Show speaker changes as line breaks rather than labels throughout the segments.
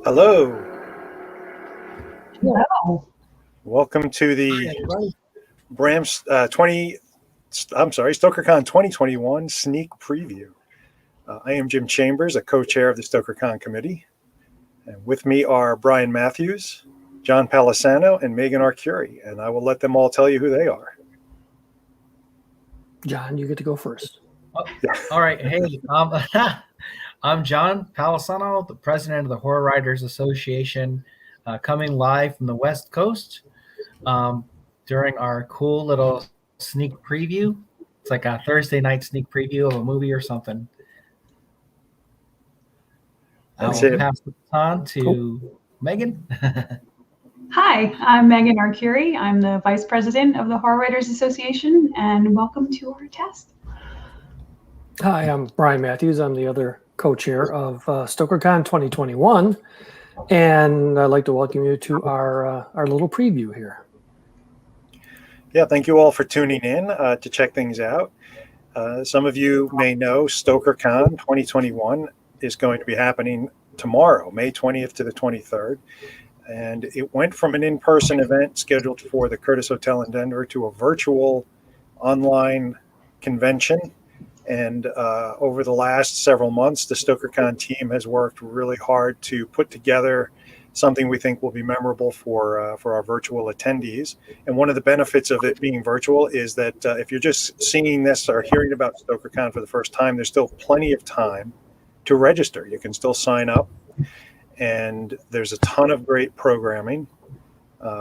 Hello.
Wow.
Welcome to the StokerCon 2021 sneak preview. I am Jim Chambers, a co-chair of the StokerCon committee. And with me are Brian Matthews, John Palisano, and Meghan Arcuri. And I will let them all tell you who they are.
John, you get to go first.
Oh, all right. Hey, I'm John Palisano, the president of the Horror Writers Association, coming live from the West Coast during our cool little sneak preview. It's like a Thursday night sneak preview of a movie or something. I'll pass it on to Meghan.
Hi, I'm Meghan Arcuri. I'm the vice president of the Horror Writers Association, and welcome to our test.
Hi, I'm Brian Matthews. I'm the other co-chair of StokerCon 2021, and I'd like to welcome you to our little preview here.
Yeah, thank you all for tuning in to check things out. Some of you may know StokerCon 2021 is going to be happening tomorrow, May 20th to the 23rd. And it went from an in-person event scheduled for the Curtis Hotel in Denver to a virtual online convention. And over the last several months, the StokerCon team has worked really hard to put together something we think will be memorable for our virtual attendees. And one of the benefits of it being virtual is that if you're just seeing this or hearing about StokerCon for the first time, there's still plenty of time to register. You can still sign up, and there's a ton of great programming.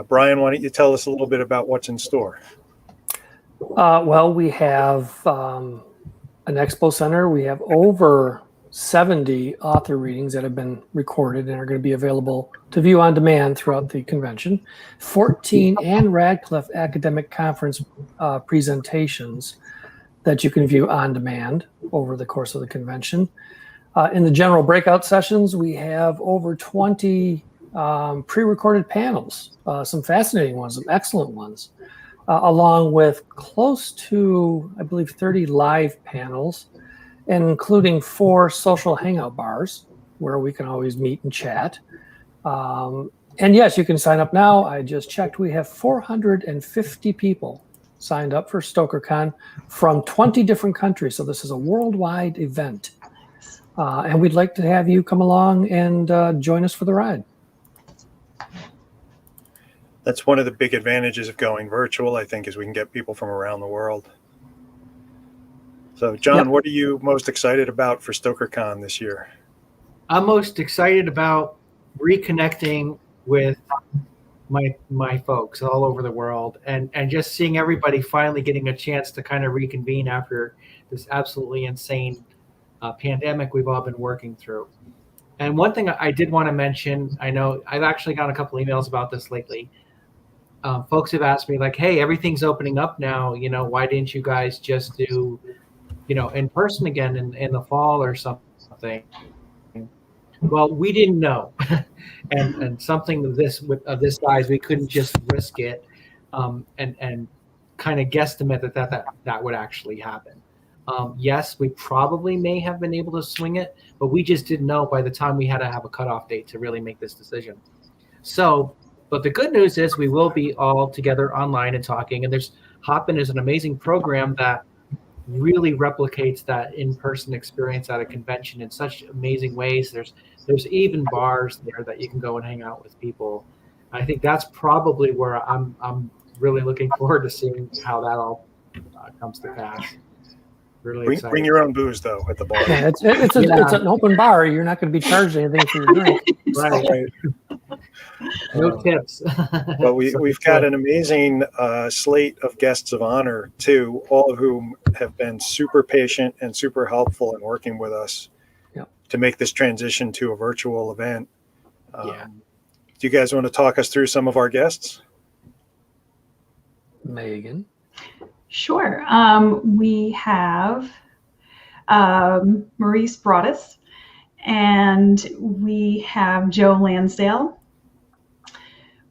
Brian, why don't you tell us a little bit about what's in store?
Well, we have an expo center. We have over 70 author readings that have been recorded and are going to be available to view on demand throughout the convention. 14 Anne Radcliffe Academic Conference presentations that you can view on demand over the course of the convention. In the general breakout sessions, we have over 20 pre-recorded panels, some fascinating ones, some excellent ones, along with close to, I believe, 30 live panels, including 4 social hangout bars where we can always meet and chat. And yes, you can sign up now. I just checked. We have 450 people signed up for StokerCon from 20 different countries. So this is a worldwide event. And we'd like to have you come along and join us for the ride.
That's one of the big advantages of going virtual, I think, is we can get people from around the world. So, John, What are you most excited about for StokerCon this year?
I'm most excited about reconnecting with my folks all over the world and just seeing everybody finally getting a chance to kind of reconvene after this absolutely insane pandemic we've all been working through. And one thing I did want to mention, I know I've actually got a couple emails about this lately. Folks have asked me like, hey, everything's opening up now. Why didn't you guys just do, in person again in the fall or something? Well, we didn't know. and something of this size, we couldn't just risk it and kind of guesstimate that would actually happen. Yes, we probably may have been able to swing it, but we just didn't know by the time we had to have a cutoff date to really make this decision. So, but the good news is we will be all together online and talking. And Hopin is an amazing program that really replicates that in-person experience at a convention in such amazing ways. There's even bars there that you can go and hang out with people. I think that's probably where I'm really looking forward to seeing how that all comes to pass. Really excited.
Bring your own booze though at the bar.
Yeah, it's an open bar. You're not going to be charged anything for your drink.
Right. No tips.
But we've got an amazing slate of guests of honor too, all of whom have been super patient and super helpful in working with us to make this transition to a virtual event. Do you guys want to talk us through some of our guests?
Megan.
Sure. We have Maurice Broadus, and we have Joe Lansdale.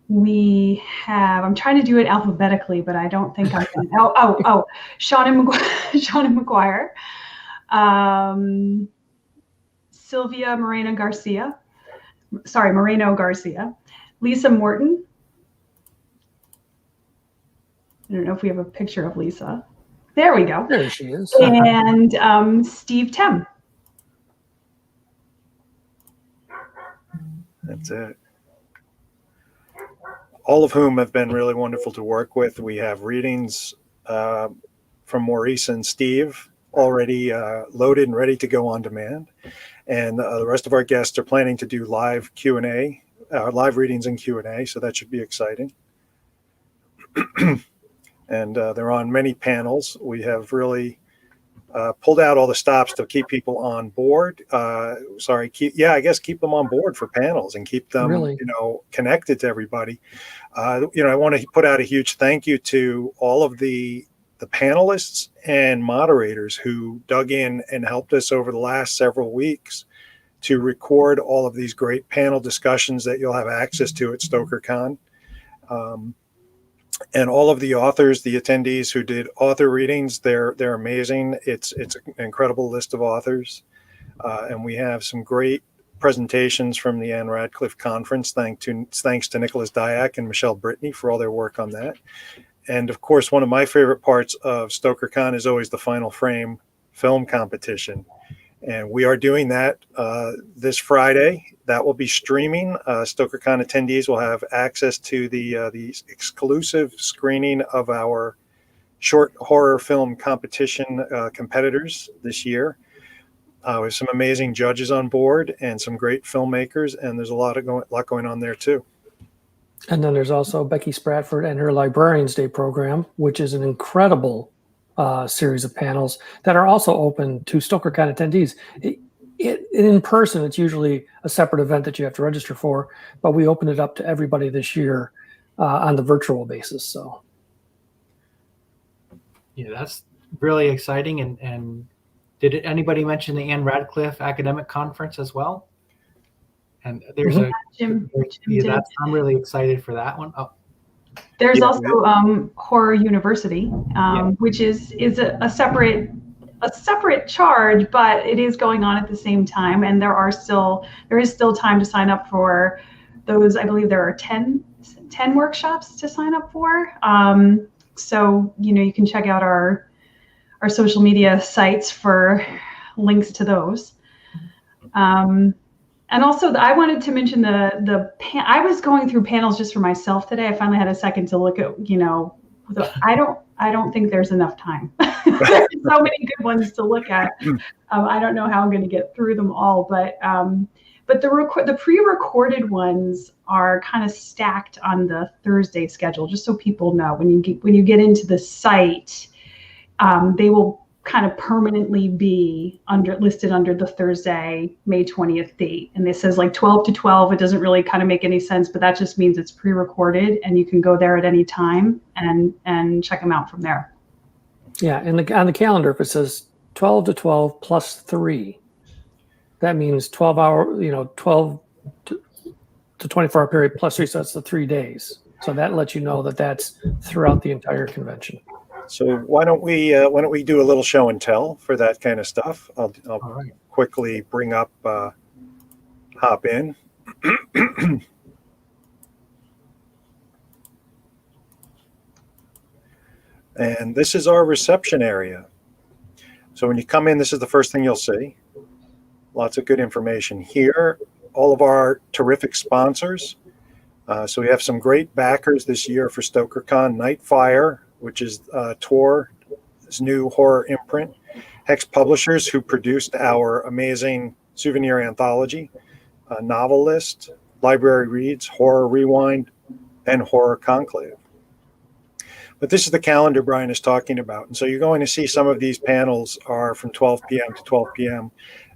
We have, I'm trying to do it alphabetically, but I don't think I can. Shauna McGuire. Sylvia Moreno Garcia. Lisa Morton. I don't know if we have a picture of Lisa. There we go.
There she is.
And Steve Tem.
That's it. All of whom have been really wonderful to work with. We have readings from Maurice and Steve already loaded and ready to go on demand. And the rest of our guests are planning to do live Q&A, live readings and Q&A, so that should be exciting. And they're on many panels. We have really pulled out all the stops to keep people on board. Keep them on board for panels and keep them,
really?
Connected to everybody. I want to put out a huge thank you to all of the panelists and moderators who dug in and helped us over the last several weeks to record all of these great panel discussions that you'll have access to at StokerCon. And all of the authors, the attendees who did author readings, they're amazing. It's an incredible list of authors. And we have some great presentations from the Anne Radcliffe Conference. Thanks to Nicholas Dyack and Michelle Brittany for all their work on that. And of course, one of my favorite parts of StokerCon is always the Final Frame film competition. And we are doing that this Friday. That will be streaming. StokerCon attendees will have access to the exclusive screening of our short horror film competition competitors this year. With some amazing judges on board and some great filmmakers, and there's a lot going on there too.
And then there's also Becky Spratford and her Librarians Day program, which is an incredible series of panels that are also open to StokerCon attendees. In person, it's usually a separate event that you have to register for, but we opened it up to everybody this year on the virtual basis. So,
yeah, that's really exciting. And did anybody mention the Anne Radcliffe Academic Conference as well? And there's
Jim
I'm really excited for that one. Oh.
There's also Horror University, which is a separate charge, but it is going on at the same time, and there is still time to sign up for those. I believe there are 10 workshops to sign up for. So you can check out our social media sites for links to those. And also, I wanted to mention I was going through panels just for myself today. I finally had a second to look at, I don't think there's enough time. There's so many good ones to look at. I don't know how I'm going to get through them all, but the pre-recorded ones are kind of stacked on the Thursday schedule, just so people know when you get into the site, they will kind of permanently be listed under the Thursday, May 20th date. And this says like 12 to 12. It doesn't really kind of make any sense, but that just means it's pre-recorded and you can go there at any time and check them out from there.
Yeah. And on the calendar, if it says 12 to 12 plus 3, that means 12 to 24 hour period plus 3. So that's the 3 days. So that lets you know that that's throughout the entire convention.
So why don't we do a little show and tell for that kind of stuff? I'll
All right.
quickly bring up, hop in. And this is our reception area. So when you come in, this is the first thing you'll see. Lots of good information here. All of our terrific sponsors. So we have some great backers this year for StokerCon. Nightfire, which is Tor's new horror imprint. Hex Publishers, who produced our amazing souvenir anthology. Novel List, Library Reads, Horror Rewind, and Horror Conclave. But this is the calendar Brian is talking about. And so you're going to see some of these panels are from 12 p.m. to 12 p.m.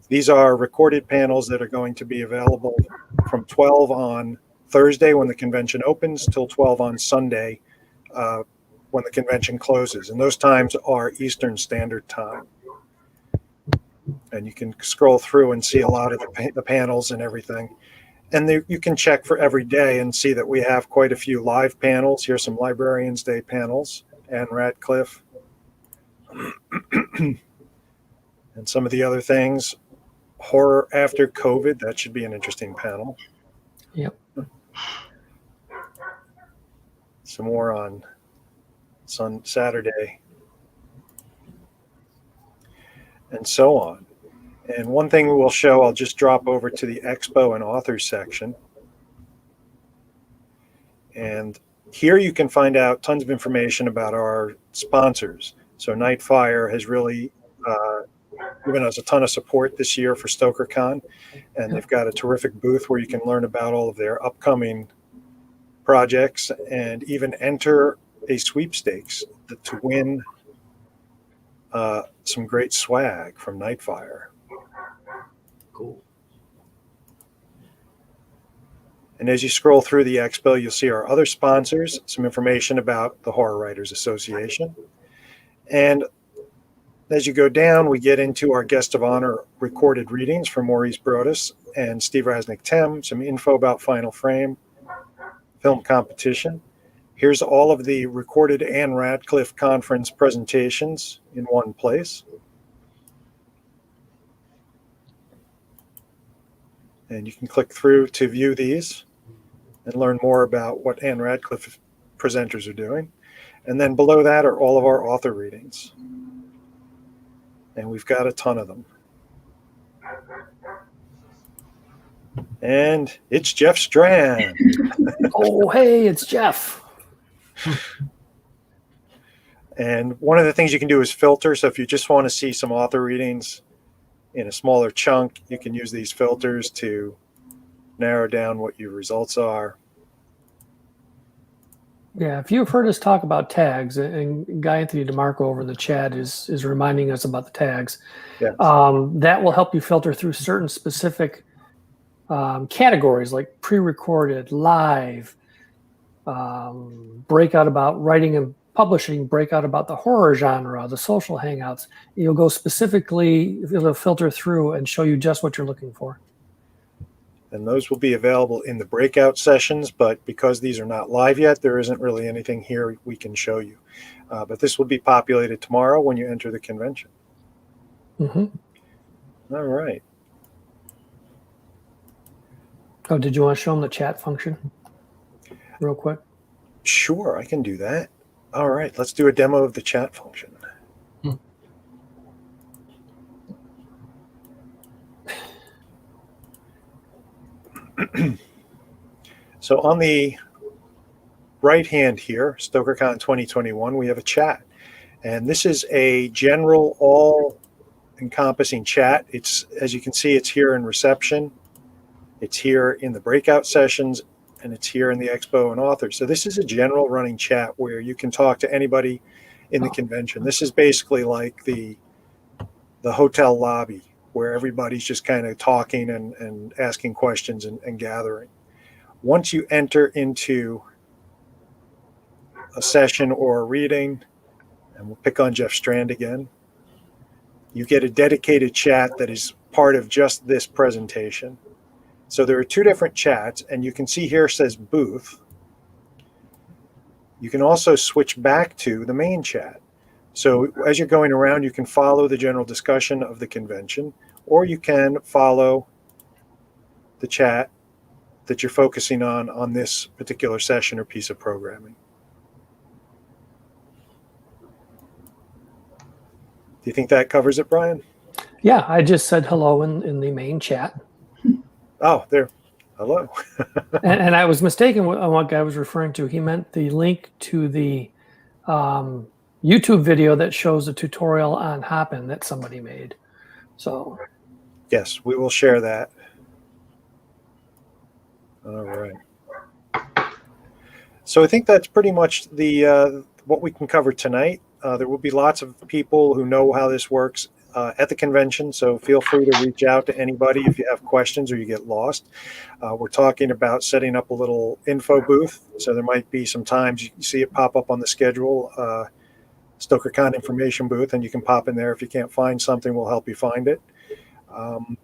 These are recorded panels that are going to be available from 12 on Thursday when the convention opens till 12 on Sunday when the convention closes. And those times are Eastern Standard Time. And you can scroll through and see a lot of the panels and everything. And you can check for every day and see that we have quite a few live panels. Here's some Librarians Day panels, Anne Radcliffe. And some of the other things. Horror After COVID, that should be an interesting panel.
Yep.
Some more on Saturday. And so on. And one thing we will show, I'll just drop over to the Expo and Authors section. And here you can find out tons of information about our sponsors. So Nightfire has really given us a ton of support this year for StokerCon. And they've got a terrific booth where you can learn about all of their upcoming projects and even enter a sweepstakes to win some great swag from Nightfire.
Cool.
And as you scroll through the expo, you'll see our other sponsors, some information about the Horror Writers Association. And as you go down, we get into our guest of honor recorded readings from Maurice Brodus and Steve Rasnick-Tem, some info about Final Frame, film competition. Here's all of the recorded Anne Radcliffe conference presentations in one place. And you can click through to view these and learn more about what Anne Radcliffe presenters are doing. And then below that are all of our author readings. And we've got a ton of them. And it's Jeff Strand.
Oh, hey, it's Jeff.
And one of the things you can do is filter. So if you just want to see some author readings in a smaller chunk, you can use these filters to narrow down what your results are.
Yeah, if you've heard us talk about tags, and Guy Anthony DeMarco over in the chat is reminding us about the tags,
Yes.
that will help you filter through certain specific categories like pre-recorded, live, breakout about writing and publishing, breakout about the horror genre, the social hangouts. You'll go specifically, it'll filter through and show you just what you're looking for.
And those will be available in the breakout sessions, but because these are not live yet, there isn't really anything here we can show you. But this will be populated tomorrow when you enter the convention.
Mm-hmm.
All right.
Oh, did you want to show them the chat function real quick?
Sure, I can do that. All right, let's do a demo of the chat function. So on the right hand here, StokerCon 2021, we have a chat. And this is a general, all-encompassing chat. It's, as you can see, it's here in reception. It's here in the breakout sessions, and it's here in the expo and authors. So this is a general running chat where you can talk to anybody in the convention. This is basically like the hotel lobby where everybody's just kind of talking and asking questions and gathering. Once you enter into a session or a reading, and we'll pick on Jeff Strand again, you get a dedicated chat that is part of just this presentation. So there are two different chats, and you can see here says booth. You can also switch back to the main chat. So as you're going around, you can follow the general discussion of the convention, or you can follow the chat that you're focusing on this particular session or piece of programming. Do you think that covers it, Brian?
Yeah, I just said hello in the main chat.
Oh, there. Hello.
And I was mistaken on what guy was referring to. He meant the link to the YouTube video that shows a tutorial on Hopin that somebody made. So
Yes, we will share that. All right. So I think that's pretty much the what we can cover tonight. There will be lots of people who know how this works at the convention, so feel free to reach out to anybody if you have questions or you get lost. We're talking about setting up a little info booth, so there might be some times you see it pop up on the schedule, StokerCon information booth, and you can pop in there. If you can't find something, we'll help you find it.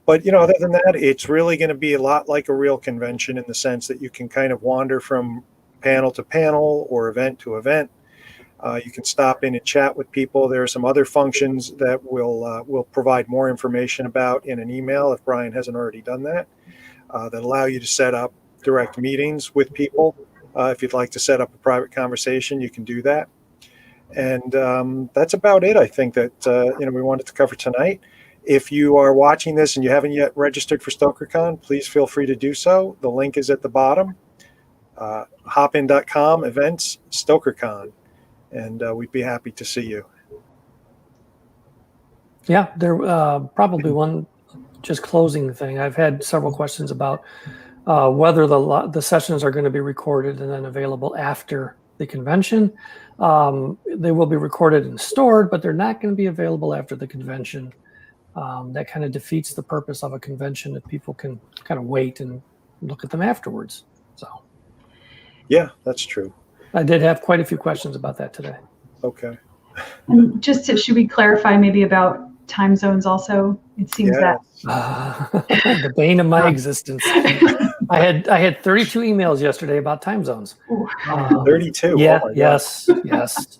But, you know, other than that, it's really going to be a lot like a real convention in the sense that you can kind of wander from panel to panel or event to event. You can stop in and chat with people. There are some other functions that we'll provide more information about in an email if Brian hasn't already done that, that allow you to set up direct meetings with people. If you'd like to set up a private conversation, you can do that. And that's about it, I think, that we wanted to cover tonight. If you are watching this and you haven't yet registered for StokerCon, please feel free to do so. The link is at the bottom. Hopin.com, events, StokerCon. And we'd be happy to see you.
yeah, there probably one just closing thing. I've had several questions about whether the sessions are going to be recorded and then available after the convention. They will be recorded and stored, but they're not going to be available after the convention. That kind of defeats the purpose of a convention if people can kind of wait and look at them afterwards. So,
Yeah, that's true.
I did have quite a few questions about that today.
Okay.
And should we clarify maybe about time zones also? It seems
Yeah.
The bane of my existence. I had 32 emails yesterday about time zones.
32.
Yeah.
Oh my God.
Yes.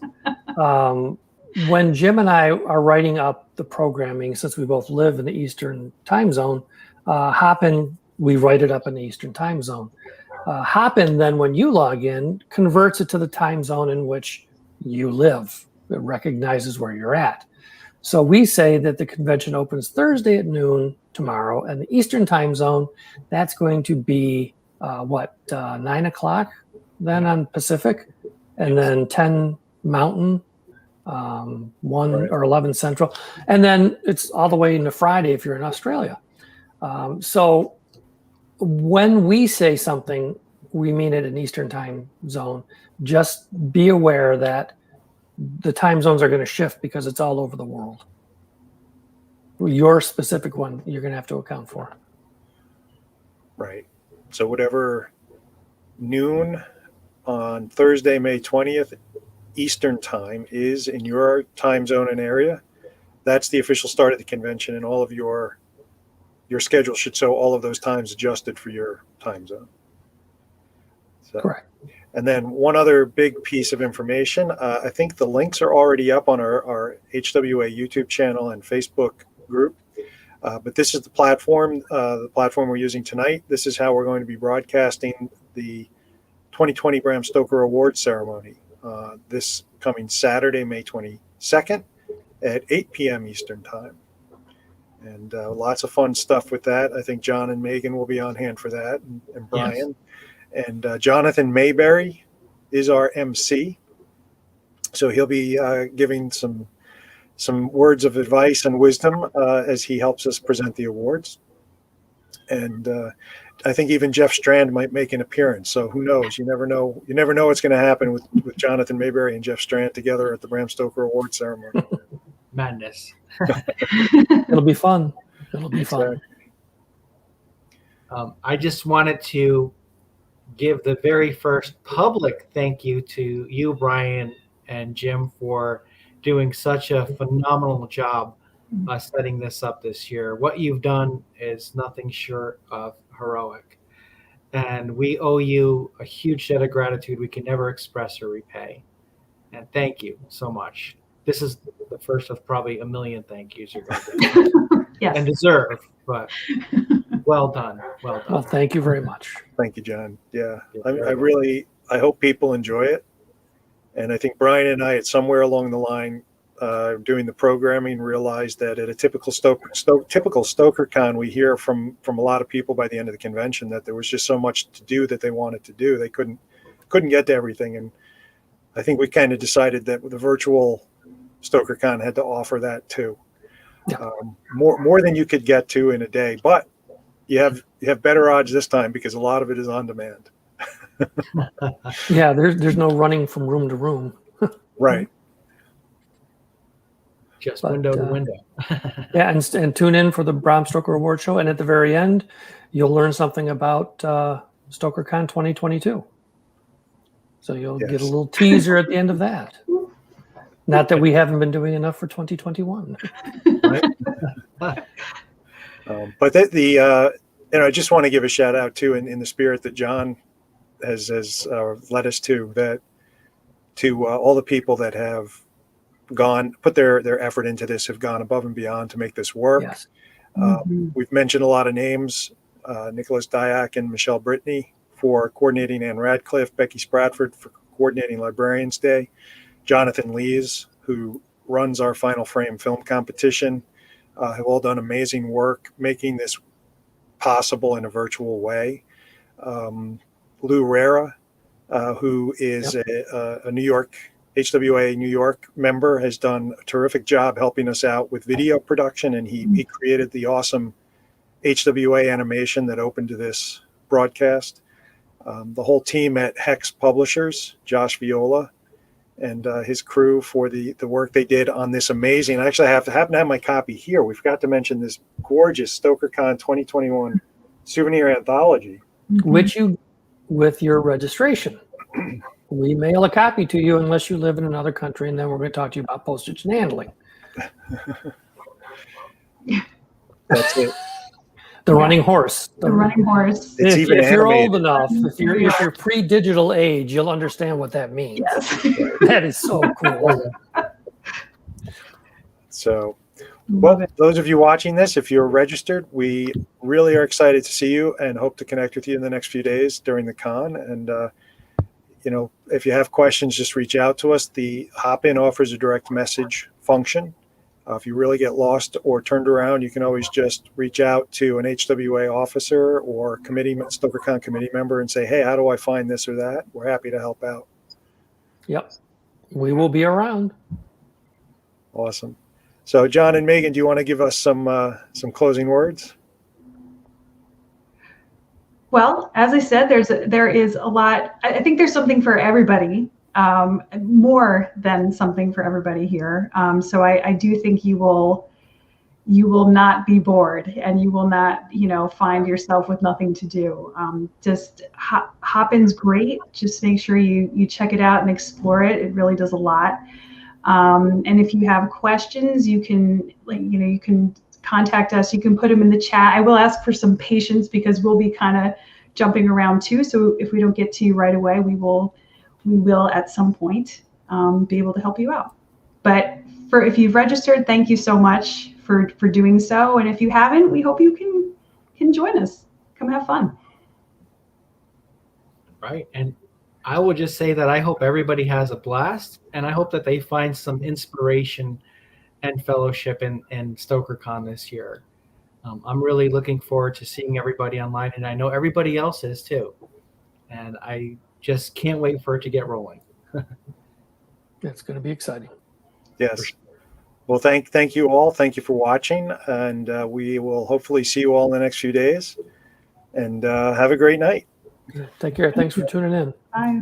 When Jim and I are writing up the programming, since we both live in the Eastern time zone, Hopin, we write it up in the Eastern time zone. Hopin, then when you log in, converts it to the time zone in which you live. It recognizes where you're at. So we say that the convention opens Thursday at noon tomorrow, and the Eastern time zone, that's going to be 9 o'clock then on Pacific, and then 10 Mountain, 1 or 11 Central, and then it's all the way into Friday if you're in Australia. So when we say something, we mean it in Eastern time zone. Just be aware that the time zones are going to shift because it's all over the world. Your specific one, you're going to have to account for.
Right. So whatever noon on Thursday, May 20th, Eastern time is in your time zone and area, that's the official start of the convention, and all of your schedule should show all of those times adjusted for your time zone. So,
Correct.
And then one other big piece of information, I think the links are already up on our HWA YouTube channel and Facebook group. But this is the platform we're using tonight. This is how we're going to be broadcasting the 2020 Bram Stoker Awards ceremony this coming Saturday, May 22nd at 8 p.m. Eastern time. And lots of fun stuff with that. I think John and Meghan will be on hand for that, and Brian. Yes. And Jonathan Mayberry is our MC. So he'll be giving some words of advice and wisdom as he helps us present the awards. And I think even Jeff Strand might make an appearance. So who knows? You never know. You never know what's going to happen with Jonathan Mayberry and Jeff Strand together at the Bram Stoker Awards ceremony.
Madness.
It'll be fun. It'll be fun.
I just wanted to give the very first public thank you to you, Brian and Jim, for doing such a phenomenal job setting this up this year. What you've done is nothing short of heroic. And we owe you a huge debt of gratitude we can never express or repay. And thank you so much. this is the first of probably a million thank yous you're going to get
Yes.
and deserve. But well done, well done.
Well, thank you very much.
Thank you, John. Yeah,
You're
I
very
really, I hope people enjoy it. And I think Brian and I, at somewhere along the line, doing the programming, realized that at a typical StokerCon, we hear from a lot of people by the end of the convention that there was just so much to do that they wanted to do. They couldn't get to everything. And I think we kind of decided that the virtual StokerCon had to offer that too.
Yeah.
More than you could get to in a day, but you have better odds this time because a lot of it is on demand.
Yeah, there's no running from room to room.
Right.
Just
But,
window to window.
Yeah, and tune in for the Bram Stoker Award Show. And at the very end, you'll learn something about StokerCon 2022. So you'll get a
Yes.
little teaser at the end of that. Not that we haven't been doing enough for 2021.
Right. But I just want to give a shout out too, in the spirit that John has led us to, that to all the people that have put their effort into this, have gone above and beyond to make this work.
Yes.
We've mentioned a lot of names: Nicholas Dyack and Michelle Brittany for coordinating Ann Radcliffe, Becky Spratford for coordinating Librarians Day, Jonathan Lees, who runs our Final Frame film competition, have all done amazing work making this possible in a virtual way. Lou Rera, who is a New York HWA New York member, has done a terrific job helping us out with video production, and he created the awesome HWA animation that opened to this broadcast. The whole team at Hex Publishers, Josh Viola and his crew, for the work they did on this amazing. Actually, I happen to have my copy here. We forgot to mention this gorgeous StokerCon 2021 souvenir anthology,
Which you, with your registration, we mail a copy to you unless you live in another country, and then we're going to talk to you about postage and handling.
That's it.
The running horse.
The running horse.
It's
If,
even
if you're
animated.
old enough, if you're pre-digital age, you'll understand what that means.
Yes.
That is so cool.
So, well, those of you watching this, if you're registered, we really are excited to see you and hope to connect with you in the next few days during the con. And, if you have questions, just reach out to us. The hop-in offers a direct message function. If you really get lost or turned around, you can always just reach out to an HWA officer or StokerCon committee member and say, hey, how do I find this or that? We're happy to help out.
Yep. We will be around.
Awesome. So, John and Megan, do you want to give us some closing words?
Well, as I said, there is a lot. I think there's something for everybody, more than something for everybody here. So I do think you will not be bored, and you will not, find yourself with nothing to do. Just Hop-in's great. Just make sure you check it out and explore it. It really does a lot. And if you have questions, you can contact us. You can put them in the chat. I will ask for some patience because we'll be kind of jumping around too. So if we don't get to you right away, we will at some point be able to help you out. But if you've registered, thank you so much for doing so. And if you haven't, we hope you can join us. Come have fun.
Right. And I will just say that I hope everybody has a blast, and I hope that they find some inspiration and fellowship in StokerCon this year. I'm really looking forward to seeing everybody online, and I know everybody else is too. And I just can't wait for it to get rolling.
It's going to be exciting.
Yes. Well, thank you all. Thank you for watching, and we will hopefully see you all in the next few days. And have a great night.
Take care. Thanks for tuning in.
Bye.